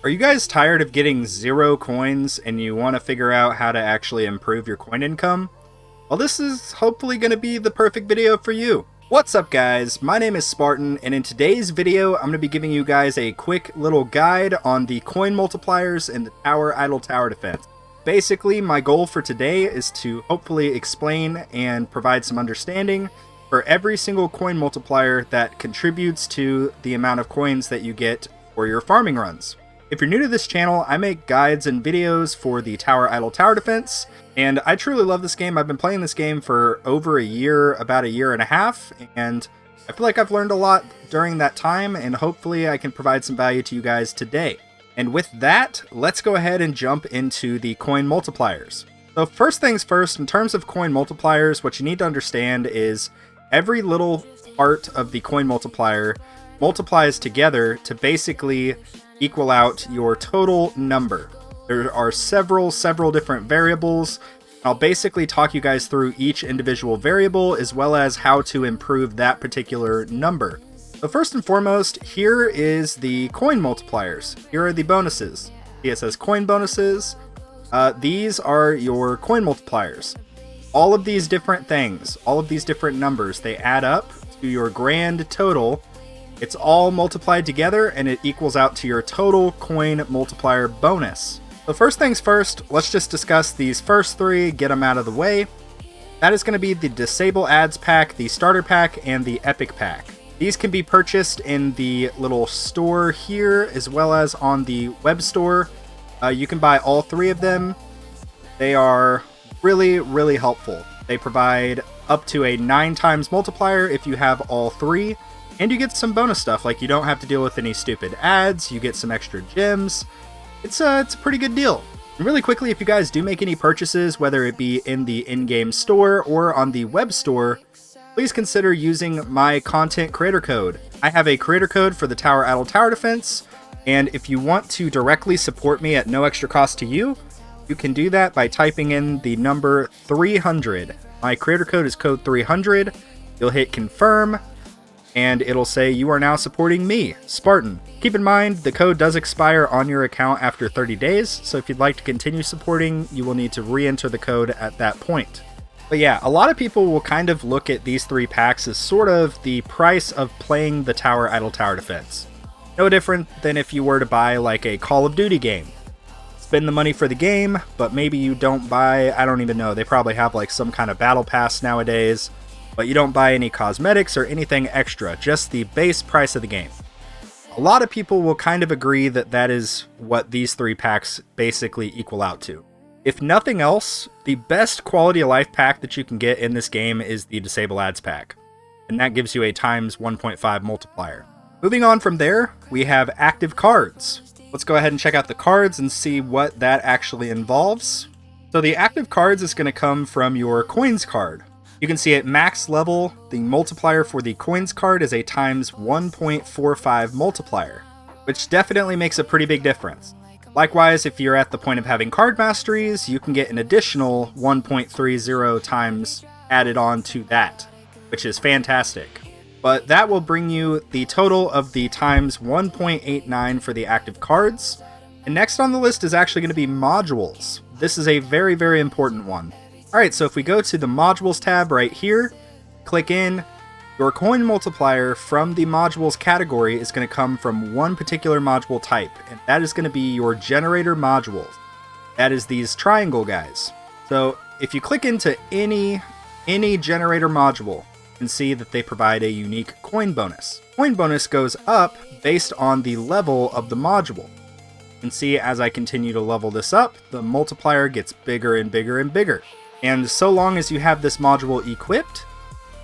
Are you guys tired of getting 0 coins and you want to figure out how to actually improve your coin income? Well, this is hopefully going to be the perfect video for you. What's up guys, my name is Spartan, and in today's video I'm going to be giving you guys a quick little guide on the coin multipliers and the idle tower defense. Basically, my goal for today is to hopefully explain and provide some understanding for every single coin multiplier that contributes to the amount of coins that you get for your farming runs. If you're new to this channel, I make guides and videos for the idle tower defense, and I truly love this game. I've been playing this game for over a year, about a year and a half, and I feel like I've learned a lot during that time, and hopefully I can provide some value to you guys today. And with that, let's go ahead and jump into the coin multipliers. So first things first, in terms of coin multipliers, what you need to understand is every little part of the coin multiplier multiplies together to basically equal out your total number. There are several different variables. I'll basically talk you guys through each individual variable as well as how to improve that particular number. So first and foremost, here is the coin multipliers. Here are the bonuses. It says coin bonuses. These are your coin multipliers. All of these different things, all of these different numbers, they add up to your grand total. It's all multiplied together and it equals out to your total coin multiplier bonus. So first things first, let's just discuss these first three, get them out of the way. That is going to be the Disable Ads pack, the Starter pack, and the Epic pack. These can be purchased in the little store here as well as on the web store. You can buy all three of them. They are really helpful. They provide up to a 9 times multiplier if you have all three. And you get some bonus stuff, like you don't have to deal with any stupid ads, you get some extra gems. It's a pretty good deal. And really quickly, if you guys do make any purchases, whether it be in the in-game store or on the web store, please consider using my content creator code. I have a creator code for the idle tower defense, and if you want to directly support me at no extra cost to you, you can do that by typing in the number 300. My creator code is code 300. You'll hit confirm, and it'll say you are now supporting me, Spartan. Keep in mind, the code does expire on your account after 30 days, so if you'd like to continue supporting, you will need to re-enter the code at that point. But yeah, a lot of people will kind of look at these three packs as sort of the price of playing the idle tower defense. No different than if you were to buy like a Call of Duty game. Spend the money for the game, but maybe you don't buy, I don't even know, they probably have like some kind of battle pass nowadays, but you don't buy any cosmetics or anything extra, just the base price of the game. A lot of people will kind of agree that that is what these three packs basically equal out to. If nothing else, the best quality of life pack that you can get in this game is the Disable Ads pack, and that gives you a times 1.5 multiplier. Moving on from there, we have active cards. Let's go ahead and check out the cards and see what that actually involves. So the active cards is going to come from your coins card. You can see at max level, the multiplier for the coins card is a times 1.45 multiplier, which definitely makes a pretty big difference. Likewise, if you're at the point of having card masteries, you can get an additional 1.30 times added on to that, which is fantastic. But that will bring you the total of the times 1.89 for the active cards. And next on the list is actually going to be modules. This is a very important one. Alright, so if we go to the modules tab right here, click in, your coin multiplier from the modules category is going to come from one particular module type, and that is going to be your generator modules. That is these triangle guys. So if you click into any generator module, you can see that they provide a unique coin bonus. Coin bonus goes up based on the level of the module. You can see as I continue to level this up, the multiplier gets bigger and bigger. And so long as you have this module equipped,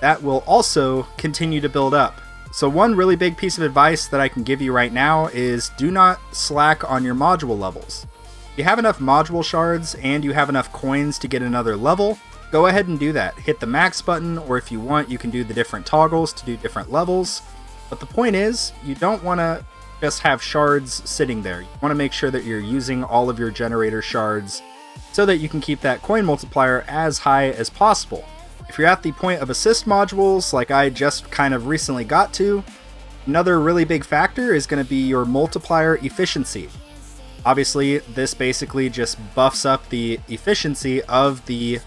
that will also continue to build up. So one really big piece of advice that I can give you right now is do not slack on your module levels. If you have enough module shards and you have enough coins to get another level, go ahead and do that. Hit the max button, or if you want, you can do the different toggles to do different levels. But the point is, you don't want to just have shards sitting there. You want to make sure that you're using all of your generator shards so that you can keep that coin multiplier as high as possible. If you're at the point of assist modules, like I just kind of recently got to, another really big factor is going to be your multiplier efficiency. Obviously, this basically just buffs up the efficiency of the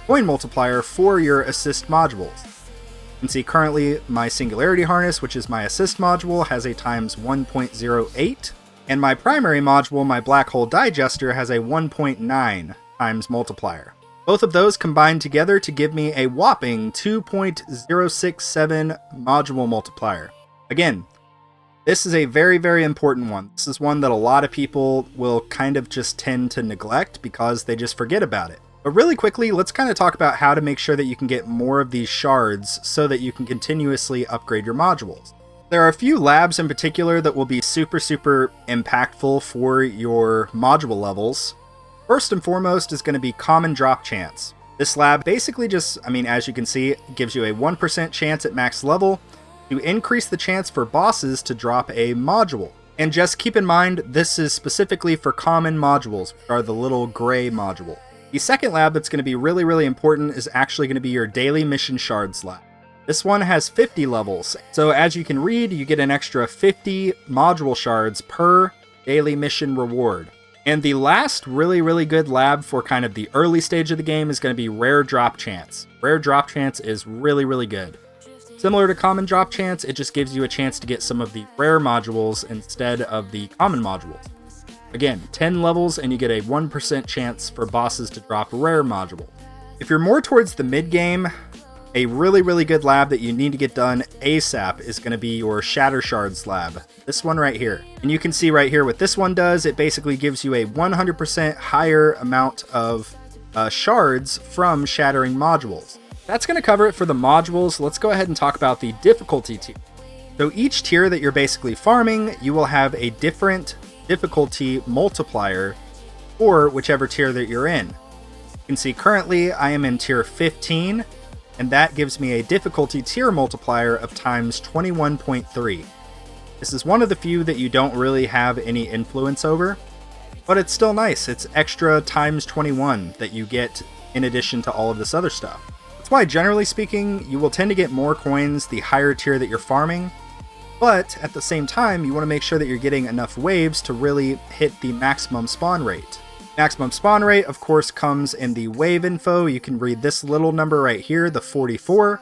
coin multiplier for your assist modules. You can see currently my Singularity Harness, which is my assist module, has a times 1.08, and my primary module, my Black Hole Digester, has a 1.9 times multiplier. Both of those combined together to give me a whopping 2.067 module multiplier. Again, this is a very, very important one. This is one that a lot of people will kind of just tend to neglect because they just forget about it. But really quickly, let's kind of talk about how to make sure that you can get more of these shards so that you can continuously upgrade your modules. There are a few labs in particular that will be super, super impactful for your module levels. First and foremost is going to be Common Drop Chance. This lab basically just, as you can see, gives you a 1% chance at max level to increase the chance for bosses to drop a module. And just keep in mind, this is specifically for common modules, which are the little gray module. The second lab that's going to be really, really important is actually going to be your Daily Mission Shards lab. This one has 50 levels, so as you can read, you get an extra 50 module shards per daily mission reward. And the last really, really good lab for kind of the early stage of the game is going to be Rare Drop Chance. Rare Drop Chance is really, really good. Similar to Common Drop Chance, it just gives you a chance to get some of the rare modules instead of the common modules. Again, 10 levels and you get a 1% chance for bosses to drop rare module. If you're more towards the mid-game, a really, really good lab that you need to get done ASAP is going to be your Shatter Shards lab. This one right here. And you can see right here what this one does. It basically gives you a 100% higher amount of shards from shattering modules. That's going to cover it for the modules. Let's go ahead and talk about the difficulty tier. So each tier that you're basically farming, you will have a different difficulty multiplier for whichever tier that you're in. You can see currently I am in tier 15, and that gives me a difficulty tier multiplier of times 21.3. This is one of the few that you don't really have any influence over, but it's still nice. It's extra times 21 that you get in addition to all of this other stuff. That's why, generally speaking, you will tend to get more coins the higher tier that you're farming, but at the same time, you want to make sure that you're getting enough waves to really hit the maximum spawn rate. Maximum spawn rate, of course, comes in the wave info. You can read this little number right here, the 44.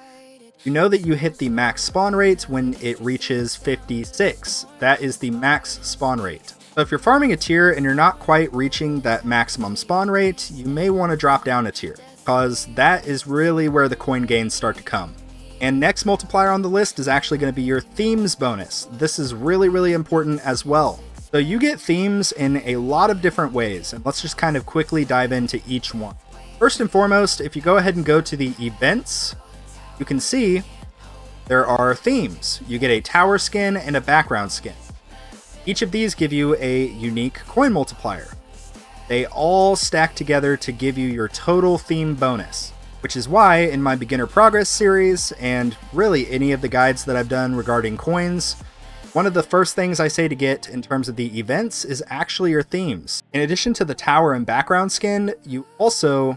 You know that you hit the max spawn rate when it reaches 56. That is the max spawn rate. So if you're farming a tier and you're not quite reaching that maximum spawn rate, you may want to drop down a tier, because that is really where the coin gains start to come. And next multiplier on the list is actually going to be your themes bonus. This is really, really important as well. So you get themes in a lot of different ways, and let's just kind of quickly dive into each one. First and foremost, if you go ahead and go to the events, you can see there are themes. You get a tower skin and a background skin. Each of these give you a unique coin multiplier. They all stack together to give you your total theme bonus, which is why in my beginner progress series, and really any of the guides that I've done regarding coins, one of the first things I say to get in terms of the events is actually your themes. In addition to the tower and background skin, you also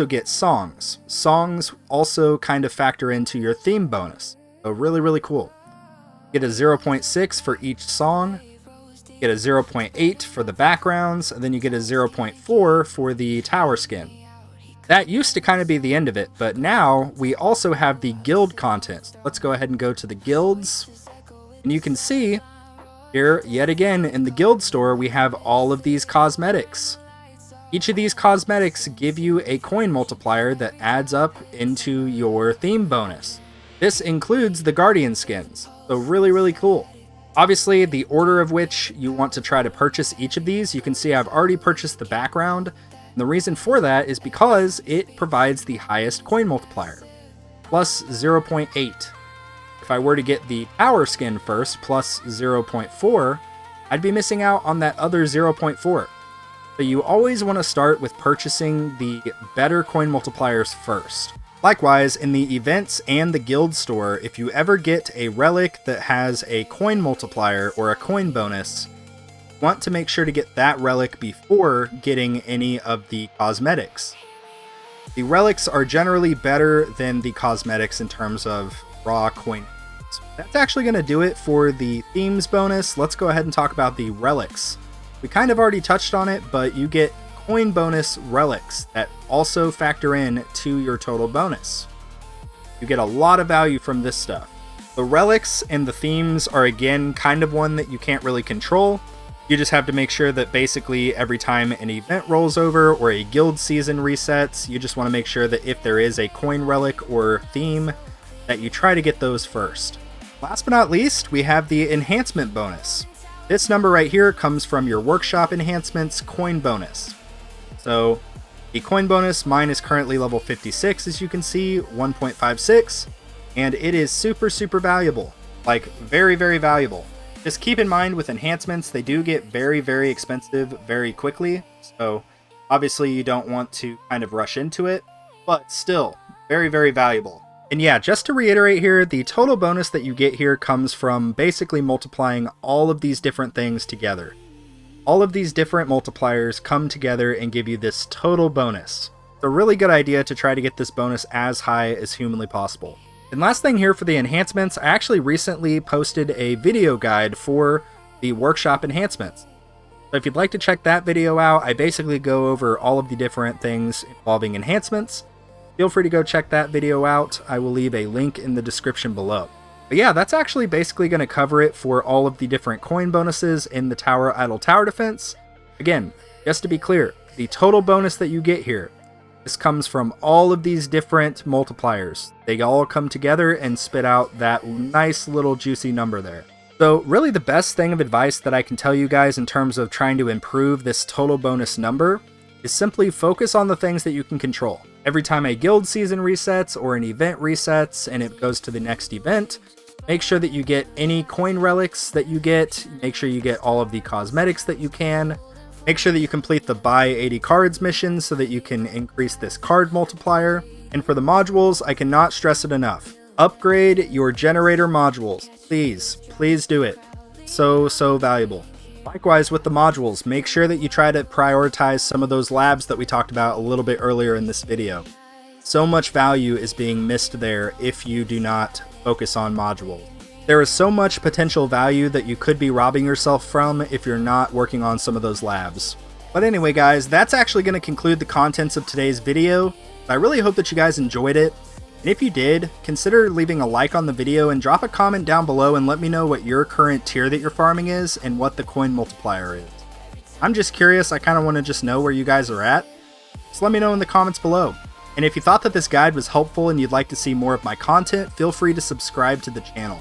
get songs. Songs also kind of factor into your theme bonus. So really, really cool. You get a 0.6 for each song, you get a 0.8 for the backgrounds, and then you get a 0.4 for the tower skin. That used to kind of be the end of it, but now we also have the guild content. Let's go ahead and go to the guilds. And you can see here, yet again, in the guild store, we have all of these cosmetics. Each of these cosmetics give you a coin multiplier that adds up into your theme bonus. This includes the Guardian skins, so really, really cool. Obviously, the order of which you want to try to purchase each of these, you can see I've already purchased the background. And the reason for that is because it provides the highest coin multiplier, plus 0.8. If I were to get the tower skin first, plus 0.4, I'd be missing out on that other 0.4. So you always want to start with purchasing the better coin multipliers first. Likewise, in the events and the guild store, if you ever get a relic that has a coin multiplier or a coin bonus, you want to make sure to get that relic before getting any of the cosmetics. The relics are generally better than the cosmetics in terms of raw coin. That's actually going to do it for the themes bonus. Let's go ahead and talk about the relics. We kind of already touched on it, but you get coin bonus relics that also factor in to your total bonus. You get a lot of value from this stuff. The relics and the themes are again kind of one that you can't really control. You just have to make sure that basically every time an event rolls over or a guild season resets, you just want to make sure that if there is a coin relic or theme, that you try to get those first. Last but not least, we have the enhancement bonus. This number right here comes from your workshop enhancements coin bonus. So the coin bonus, mine is currently level 56, as you can see, 1.56, and it is super valuable. Like, very valuable. Just keep in mind with enhancements, they do get very expensive very quickly, so obviously you don't want to kind of rush into it, but still, very valuable. And yeah, just to reiterate here, the total bonus that you get here comes from basically multiplying all of these different things together. All of these different multipliers come together and give you this total bonus. It's a really good idea to try to get this bonus as high as humanly possible. And last thing here for the enhancements, I actually recently posted a video guide for the workshop enhancements. So if you'd like to check that video out, I basically go over all of the different things involving enhancements. Feel free to go check that video out. I will leave a link in the description below. But yeah, that's actually basically going to cover it for all of the different coin bonuses in the Tower Idle Tower Defense. Again, just to be clear, the total bonus that you get here, this comes from all of these different multipliers. They all come together and spit out that nice little juicy number there. So really the best thing of advice that I can tell you guys in terms of trying to improve this total bonus number is simply focus on the things that you can control. Every time a guild season resets or an event resets and it goes to the next event, make sure that you get any coin relics that you get. Make sure you get all of the cosmetics that you can. Make sure that you complete the buy 80 cards mission so that you can increase this card multiplier. And for the modules, I cannot stress it enough. Upgrade your generator modules. Please do it. So valuable. Likewise with the modules, make sure that you try to prioritize some of those labs that we talked about a little bit earlier in this video. So much value is being missed there if you do not focus on modules. There is so much potential value that you could be robbing yourself from if you're not working on some of those labs. But anyway guys, that's actually going to conclude the contents of today's video. I really hope that you guys enjoyed it. And if you did, consider leaving a like on the video and drop a comment down below and let me know what your current tier that you're farming is and what the coin multiplier is. I'm just curious, I kind of want to just know where you guys are at. So let me know in the comments below. And if you thought that this guide was helpful and you'd like to see more of my content, feel free to subscribe to the channel.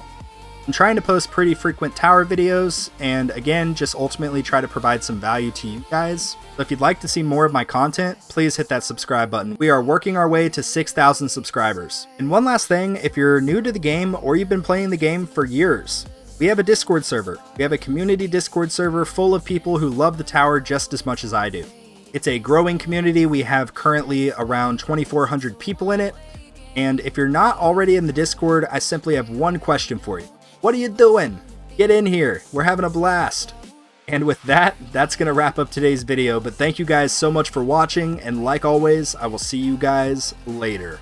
I'm trying to post pretty frequent tower videos, and again, just ultimately try to provide some value to you guys. So if you'd like to see more of my content, please hit that subscribe button. We are working our way to 6,000 subscribers. And one last thing, if you're new to the game or you've been playing the game for years, we have a Discord server. We have a community Discord server full of people who love the tower just as much as I do. It's a growing community. We have currently around 2,400 people in it. And if you're not already in the Discord, I simply have one question for you. What are you doing? Get in here. We're having a blast. And with that, that's going to wrap up today's video. But thank you guys so much for watching. And like always, I will see you guys later.